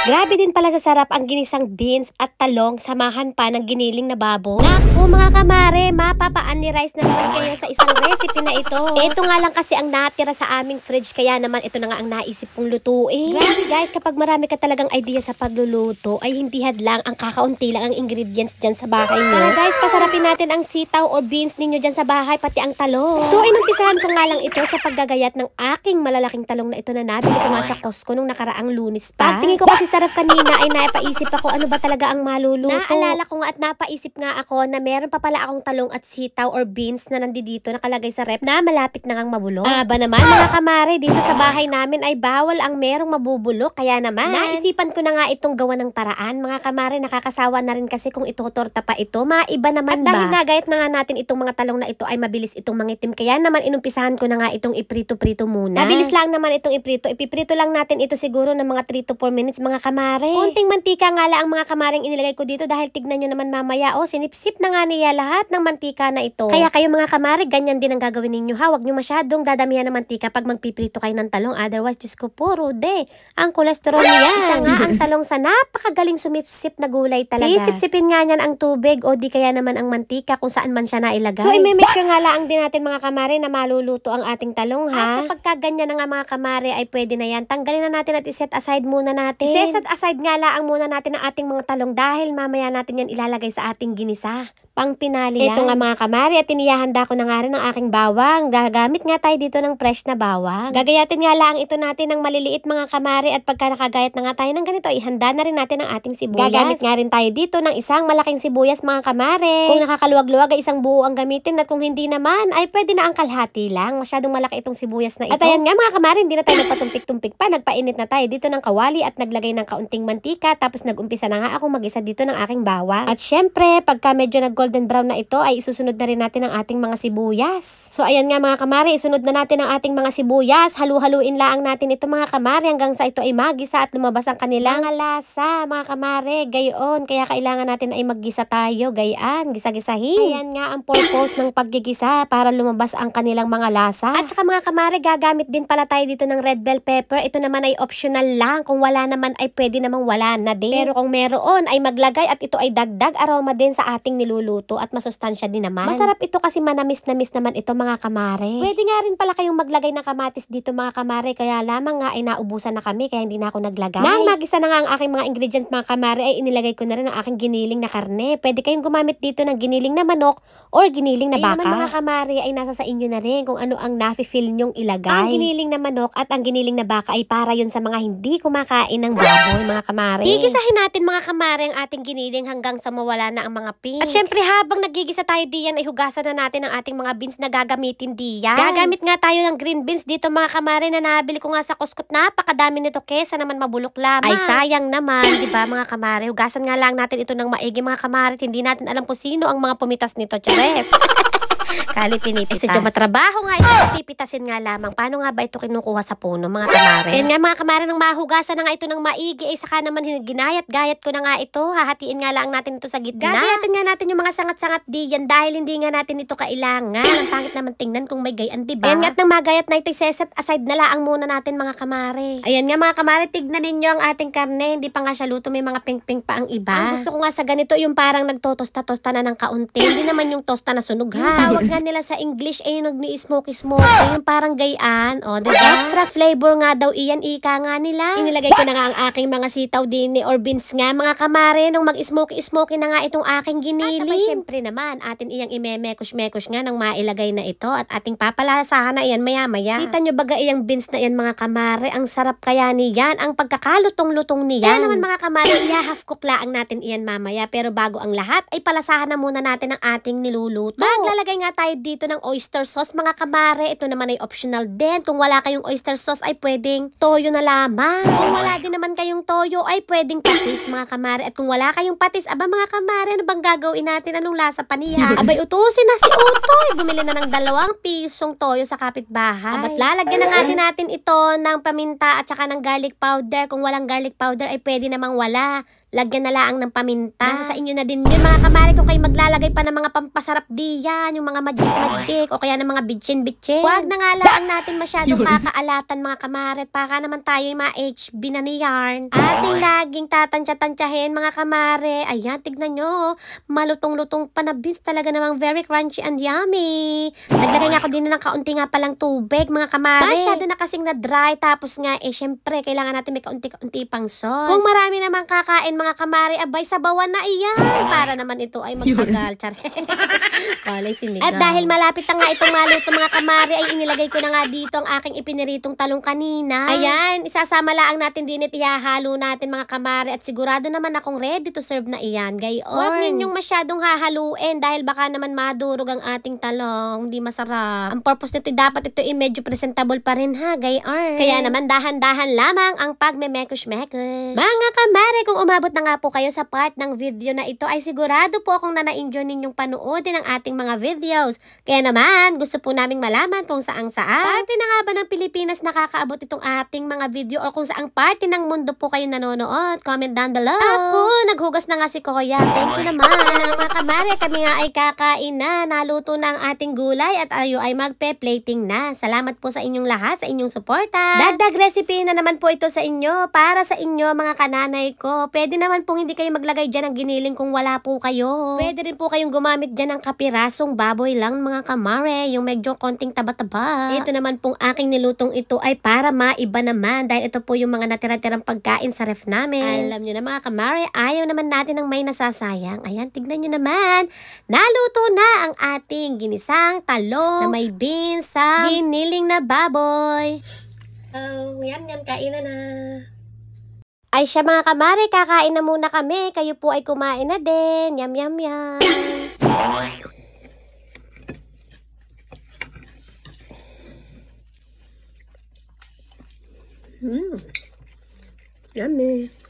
Grabe din pala sa sarap ang ginisang beans at talong, samahan pa ng giniling na baboy. Naku mga kamare, mapapa-unli-rice na naman kayo sa isang recipe na ito. Ito nga lang kasi ang natira sa aming fridge, kaya naman ito na nga ang naisip kong lutuin. Grabe guys, kapag marami ka talagang idea sa pagluluto, ay hindi hadlang ang kakaunti lang ang ingredients dyan sa bahay niyo. Tara guys, pasarapin natin ang sitaw or beans ninyo dyan sa bahay, pati ang talong. So inumpisahan ko nga lang ito sa paggagayat ng aking malalaking talong na ito na nabili ko nga sa Costco nung nakaraang Lunes pa. Tingin ko kasi sarap kanina ay napaisip ako ano ba talaga ang maluluto. Naalala ko nga at napaisip nga ako na meron pa pala akong talong at sitaw or beans na nandito nakalagay sa rep na malapit na ngang mabulok. Ba naman mga kamare, dito sa bahay namin ay bawal ang merong mabubulok, kaya naman naisipan ko na nga itong gawa ng paraan. Mga kamare, nakakasawa na rin kasi kung itotorta pa ito, maiba naman at ba? Dahil nagayat na nga natin itong mga talong na ito ay mabilis itong mangitim, kaya naman inumpisahan ko na nga itong iprito-prito muna. Mabilis lang naman itong iprito. Ipiprito lang natin ito siguro ng mga 3 to 4 minutes mga kamare. Konting mantika nga lang ang mga kamaring inilagay ko dito dahil tignan nyo naman mamaya, sinipsip na nga niya lahat ng mantika na ito. Kaya kayo mga kamare, ganyan din ang gagawin ninyo ha. Huwag nyo masyadong dadamihan ng mantika pag magpiprito kayo ng talong. Otherwise, Diyos ko po, Rude, ang kolesterol niya. Isa nga ang talong sa napakagaling sumipsip na gulay talaga. Sisipsipin nga niyan ang tubig o di kaya naman ang mantika kung saan man siya nailagay. So, i-make sure nga lang din natin mga kamare na maluluto ang ating talong ha. At kapag ganyan na nga mga kamare ay pwede na yan. Tanggalin na natin at iset aside muna natin. Iset aside nga lang muna natin ang ating mga talong dahil mamaya natin yan ilalagay sa ating ginisa. Pang pinali yan. Ito nga mga kamari at inihahanda ko na nga rin ang aking bawang. Gagamit nga tayo dito ng fresh na bawang. Gagayatin nga lang ito natin ng maliliit mga kamari at pagka nakagayat na nga tayo ng ganito, ihanda na rin natin ang ating sibuyas. Gagamit nga rin tayo dito ng isang malaking sibuyas mga kamari. Kung nakakaluwag-luwag ay isang buo ang gamitin at kung hindi naman ay pwede na ang kalahati lang. Masyadong malaki itong sibuyas na ito. At ayan nga mga kamari, hindi na tayo nagpatumpik-tumpik pa. Nagpainit na tayo dito ng kawali at naglagay ng kaunting mantika. Tapos nagumpisa na nga ako mag-isa dito ng aking bawang. At syempre, pagka medyo golden brown na ito ay isusunod na rin natin ang ating mga sibuyas. So ayan nga mga kamari, isunod na natin ang ating mga sibuyas. Halu-haluin lang natin ito mga kamari hanggang sa ito ay magisa at lumabas ang kanilang lasa mga kamari. Gayon, kaya kailangan natin ay maggisa tayo. Gayaan, gisa-gisahin. Ayan nga ang purpose ng paggigisa para lumabas ang kanilang mga lasa. At saka mga kamari, gagamit din pala tayo dito ng red bell pepper. Ito naman ay optional lang. Kung wala naman ay pwede namang wala na din. Pero kung meron ay maglagay at ito ay dagdag aroma din sa ating niluluto at masustansya din naman. Masarap ito kasi manamis-namis naman ito mga kamare. Pwede nga rin pala kayong maglagay ng kamatis dito mga kamare, kaya lamang nga ay naubusan na kami kaya hindi na ako naglagay. Nang magisa na nga ang aking mga ingredients mga kamare ay inilagay ko na rin ang aking giniling na karne. Pwede kayong gumamit dito ng giniling na manok or giniling na baka. Naman mga kamare ay nasa sa inyo na rin kung ano ang nafe-feel nyong ilagay. Ang giniling na manok at ang giniling na baka ay para yun sa mga hindi kumakain ng baboy mga kamare. Gigisahin natin mga kamare ang ating giniling hanggang sa mawala na ang mga pink. At syempre habang nagigisa tayo diyan ay hugasan na natin ang ating mga beans na gagamitin diyan. Gagamit nga tayo ng green beans dito mga kamare na nabili ko nga sa Costco. Napakadami nito kesa naman mabulok lamang. Ay sayang naman, di ba mga kamare? Hugasan nga lang natin ito ng maigi mga kamare. Hindi natin alam kung sino ang mga pumitas nito, Chares. Kali pinipitas. Sadya matrabaho nga ito. Pipitasin nga lamang. Paano nga ba ito kinukuha sa puno mga kamare? Yan nga mga kamare, nang mahugasan na nga ito ng maigi ay saka naman ginayat-gayat ko na nga ito. Hahatiin nga lang natin ito sa gitna. Gagayatin nga natin yung mga sangat-sangat diyan dahil hindi nga natin ito kailangan. Ang pangit naman tingnan kung may gayan, diba? Yan nga at nang magayat na ito, set aside na laang muna natin mga kamare. Ayan nga mga kamare, tignan ninyo ang ating karne. Hindi pa nga siya luto, may mga pink-pink pa ang iba. Ang gusto ko nga sa ganito yung parang nagtotosta-tosta na ng kaunti. Hindi naman yung tosta na sunog ha. Tawag nga nila sa English ay nag-ni-smoky-smoky, yung parang gayaan. O, diba? Extra flavor nga daw iyan, ika nga nila. Inilagay ko na nga ang aking mga sitaw din or beans nga mga kamare nung mag-smoky-smoky na nga itong aking ginili. At syempre naman, atin iyang imemekush-mekush nga nang mailagay na ito at ating papalasahan na iyan maya-maya. Kita nyo baga iyang beans na iyan mga kamare, ang sarap kaya niyan, ang pagkakalutong-lutong niyan. Kaya naman mga kamare, i-half cook laang natin iyan mamaya, pero bago ang lahat ay palasahan na muna natin ang ating niluluto. Maglalagay nga tayo dito ng oyster sauce mga kamare. Ito naman ay optional din. Kung wala kayong oyster sauce ay pwedeng toyo na lamang. Kung wala din naman kayong toyo ay pwedeng patis mga kamare. At kung wala kayong patis, aba mga kamare, ano bang gagawin natin? Anong lasa pa niya? Abay utusin na si Utoy. Bumili na ng 2 pisong toyo sa kapitbahay. Abat lalagyan na nga din natin ito ng paminta at saka ng garlic powder. Kung walang garlic powder ay pwede namang wala. Lagyan na laang ng paminta. Sa inyo na din yun mga kamare kung kayo maglalagay pa ng mga pampasarap diyan, yung mga magic o kaya ng mga bitchin. Huwag na nga lang natin masyadong kakaalatan mga kamaret. Baka naman tayo yung mga HB na ni yarn. Ating laging tatansya-tansyahin mga kamare. Ayan, tignan nyo. Malutong-lutong pa na beans. Talaga namang very crunchy and yummy. Naglagay nga ako din ng kaunti nga palang tubig mga kamare. Masyado na kasing na dry. Tapos nga, syempre, kailangan natin may kaunti-kaunti pang sauce. Kung marami naman kakain mga kamare, abay, sabawan na iyan. Para naman ito ay magtagal. Char. At dahil malapit na nga itong maluto mga kamare, ay inilagay ko na nga dito ang aking ipiniritong talong kanina. Ayan, isasama lang natin din at ihahalo natin mga kamare. At sigurado naman akong ready to serve na iyan. Gayon. Huwag ninyong masyadong hahaluin dahil baka naman madurog ang ating talong. Hindi masarap. Ang purpose nito dapat ito ay medyo presentable pa rin ha. Gayon. Kaya naman dahan-dahan lamang ang pagme-mekush-mekush. Mga kamare, kung umabot na nga po kayo sa part ng video na ito, ay sigurado po akong na-enjoy ninyong panoodin ang ating mga videos. Kaya naman, gusto po naming malaman kung saang parte na nga ba ng Pilipinas nakakaabot itong ating mga video o kung saang parte ng mundo po kayo nanonood. Comment down below. Ako, naghugas na nga si Kuya. Thank you naman. Mga kamare, kami nga ay kakain na. Naluto na ang ating gulay at ayo ay magpe-plating na. Salamat po sa inyong lahat, sa inyong suporta. Dagdag recipe na naman po ito sa inyo. Para sa inyo mga kananay ko. Pwede naman pong hindi kayo maglagay dyan ng giniling kung wala po kayo. Pwede rin po kayong gumamit dyan ng kapirasong baboy lang mga kamare. Yung medyo konting taba-taba. Ito naman pong aking nilutong ito ay para maiba naman. Dahil ito po yung mga natira-tirang pagkain sa ref namin. Alam nyo na mga kamare, ayaw naman natin ng may nasasayang. Ayan, tignan nyo naman. Naluto na ang ating ginisang talong na may beans sa giniling na baboy. Oh, yum, kainan na. Ay siya mga kamare, kakain na muna kami. Kayo po ay kumain na din. Yum. Yummy.